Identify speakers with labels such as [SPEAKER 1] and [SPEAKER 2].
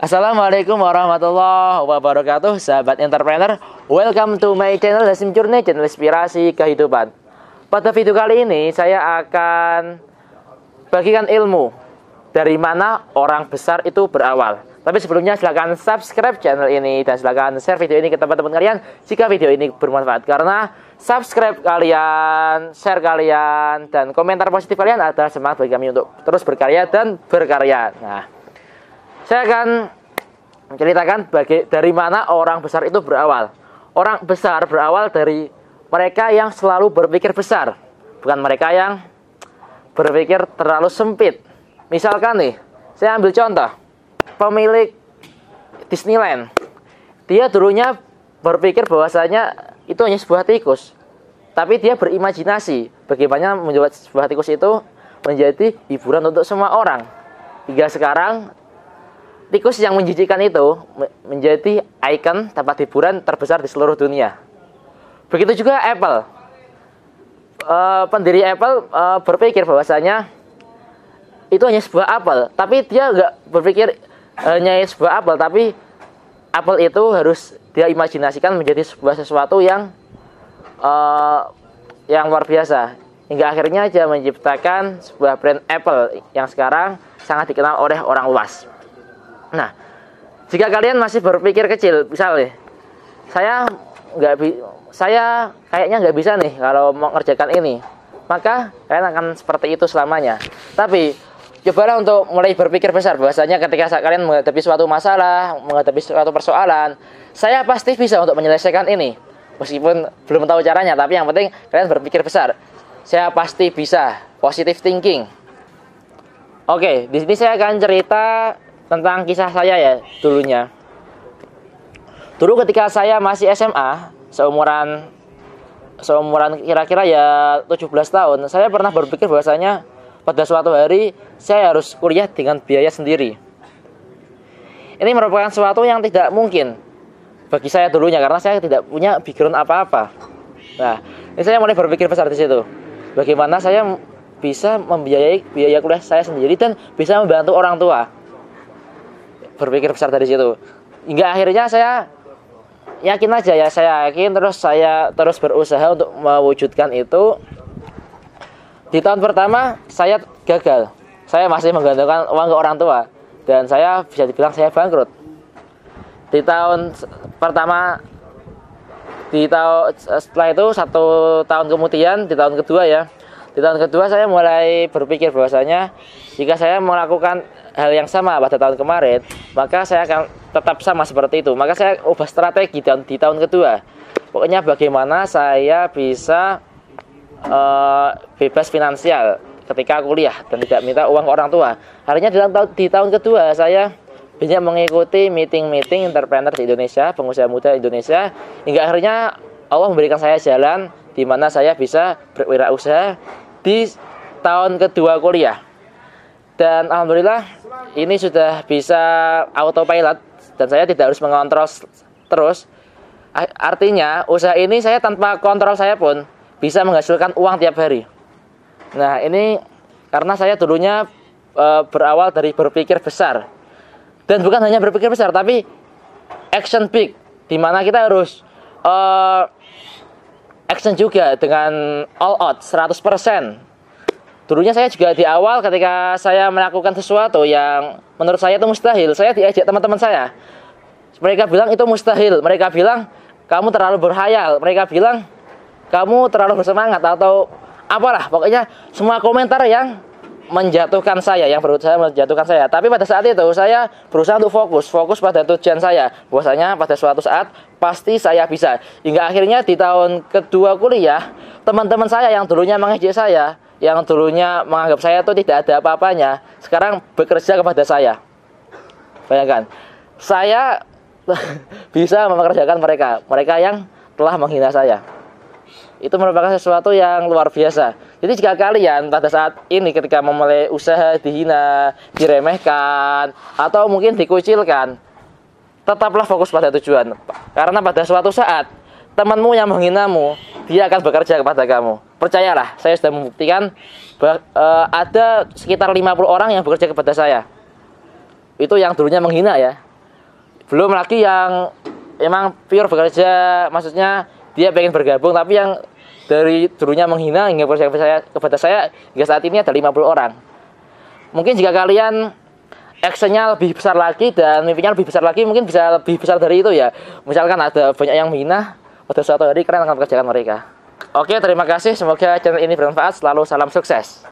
[SPEAKER 1] Assalamualaikum warahmatullahi wabarakatuh, sahabat entrepreneur. Welcome to my channel Hasim Journey, channel inspirasi kehidupan. Pada video kali ini saya akan bagikan ilmu dari mana orang besar itu berawal. Tapi sebelumnya silahkan subscribe channel ini dan silahkan share video ini ke teman-teman kalian jika video ini bermanfaat. Karena subscribe kalian, share kalian, dan komentar positif kalian adalah semangat bagi kami untuk terus berkarya dan berkarya. Nah, saya akan menceritakan dari mana orang besar itu berawal. Orang besar berawal dari mereka yang selalu berpikir besar, bukan mereka yang berpikir terlalu sempit. Misalkan nih, saya ambil contoh, pemilik Disneyland. Dia dulunya berpikir bahwasanya itu hanya sebuah tikus, tapi dia berimajinasi bagaimana membuat sebuah tikus itu menjadi hiburan untuk semua orang. Hingga sekarang tikus yang menjijikkan itu menjadi ikon tempat hiburan terbesar di seluruh dunia. Begitu juga Apple. Pendiri Apple berpikir bahwasanya itu hanya sebuah apel, tapi dia nggak berpikir hanya sebuah apel, tapi apel itu harus dia imajinasikan menjadi sebuah sesuatu yang luar biasa. Hingga akhirnya dia menciptakan sebuah brand Apple yang sekarang sangat dikenal oleh orang luas. Nah, jika kalian masih berpikir kecil, misalnya saya kayaknya nggak bisa nih kalau mau mengerjakan ini, maka kalian akan seperti itu selamanya. Tapi cobalah untuk mulai berpikir besar, bahwasanya ketika kalian menghadapi suatu masalah, menghadapi suatu persoalan, saya pasti bisa untuk menyelesaikan ini. Meskipun belum tahu caranya, tapi yang penting kalian berpikir besar. Saya pasti bisa, positive thinking. Oke, di sini saya akan cerita tentang kisah saya ya dulunya. Dulu ketika saya masih SMA, seumuran kira-kira ya 17 tahun, saya pernah berpikir bahwasanya pada suatu hari saya harus kuliah dengan biaya sendiri. Ini merupakan sesuatu yang tidak mungkin bagi saya dulunya karena saya tidak punya background apa-apa. Nah, ini saya mulai berpikir besar di situ. Bagaimana saya bisa membiayai biaya kuliah saya sendiri dan bisa membantu orang tua. Berpikir besar dari situ. Hingga akhirnya saya yakin aja ya, saya terus berusaha untuk mewujudkan itu. Di tahun pertama saya gagal. Saya masih menggantungkan uang ke orang tua dan saya bisa dibilang saya bangkrut. Di tahun pertama, setelah itu 1 tahun kemudian, di tahun kedua saya mulai berpikir bahwasanya jika saya melakukan hal yang sama pada tahun kemarin, maka saya akan tetap sama seperti itu. Maka saya ubah strategi di tahun kedua. Pokoknya bagaimana saya bisa bebas finansial ketika kuliah dan tidak minta uang ke orang tua. Akhirnya di tahun kedua saya banyak mengikuti meeting entrepreneur di Indonesia, pengusaha muda Indonesia, hingga akhirnya Allah memberikan saya jalan di mana saya bisa berwirausaha di tahun kedua kuliah. Dan alhamdulillah ini sudah bisa autopilot dan saya tidak harus mengontrol terus. Artinya usaha ini saya tanpa kontrol saya pun bisa menghasilkan uang tiap hari. Nah, ini karena saya dulunya berawal dari berpikir besar. Dan bukan hanya berpikir besar, tapi action big, di mana kita harus action juga dengan all out 100%. Dulunya saya juga di awal ketika saya melakukan sesuatu yang menurut saya itu mustahil, saya diajak teman-teman saya. Mereka bilang itu mustahil, mereka bilang kamu terlalu berhayal, mereka bilang kamu terlalu bersemangat atau apalah. Pokoknya semua komentar yang menjatuhkan saya, yang berusaha menjatuhkan saya. Tapi pada saat itu saya berusaha untuk fokus pada tujuan saya. Bahwasanya pada suatu saat pasti saya bisa. Hingga akhirnya di tahun kedua kuliah, teman-teman saya yang dulunya mengejek saya, yang dulunya menganggap saya itu tidak ada apa-apanya, sekarang bekerja kepada saya. Bayangkan, saya bisa mempekerjakan mereka yang telah menghina saya. Itu merupakan sesuatu yang luar biasa. Jadi jika kalian pada saat ini ketika memulai usaha dihina, diremehkan, atau mungkin dikucilkan, tetaplah fokus pada tujuan. Karena pada suatu saat temanmu yang menghinamu, dia akan bekerja kepada kamu. Percayalah, saya sudah membuktikan ada sekitar 50 orang yang bekerja kepada saya. Itu yang dulunya menghina ya. Belum lagi yang emang pure bekerja, maksudnya dia pengen bergabung, tapi yang dari dulunya menghina hingga kepada saya hingga saat ini ada 50 orang. Mungkin jika kalian actionnya lebih besar lagi dan mimpinya lebih besar lagi, mungkin bisa lebih besar dari itu ya. Misalkan ada banyak yang menghina, pada suatu hari kalian akan mengerjakan mereka. Oke, terima kasih. Semoga channel ini bermanfaat. Selalu salam sukses.